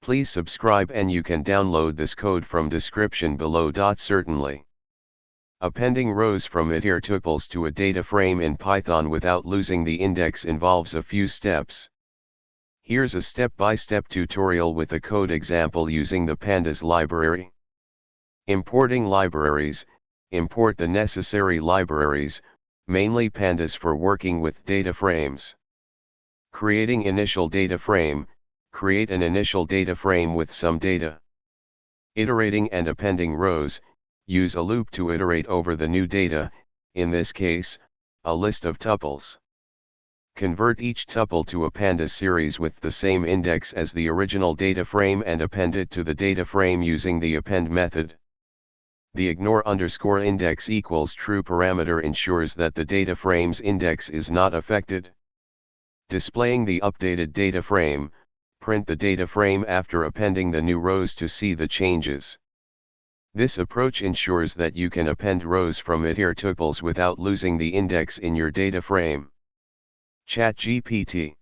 Please subscribe and you can download this code from description below. Certainly. Appending rows from itertuples to a data frame in Python without losing the index involves a few steps. Here's a step-by-step tutorial with a code example using the pandas library. Importing libraries. Import the necessary libraries, mainly pandas for working with data frames. Creating initial data frame. Create an initial data frame with some data. Iterating and appending rows. Use a loop to iterate over the new data, in this case, a list of tuples. Convert each tuple to a pandas series with the same index as the original data frame and append it to the data frame using the append method. The ignore_index equals true parameter ensures that the data frame's index is not affected. Displaying the updated data frame. Print the data frame after appending the new rows to see the changes. This approach ensures that you can append rows from itertuples without losing the index in your data frame. ChatGPT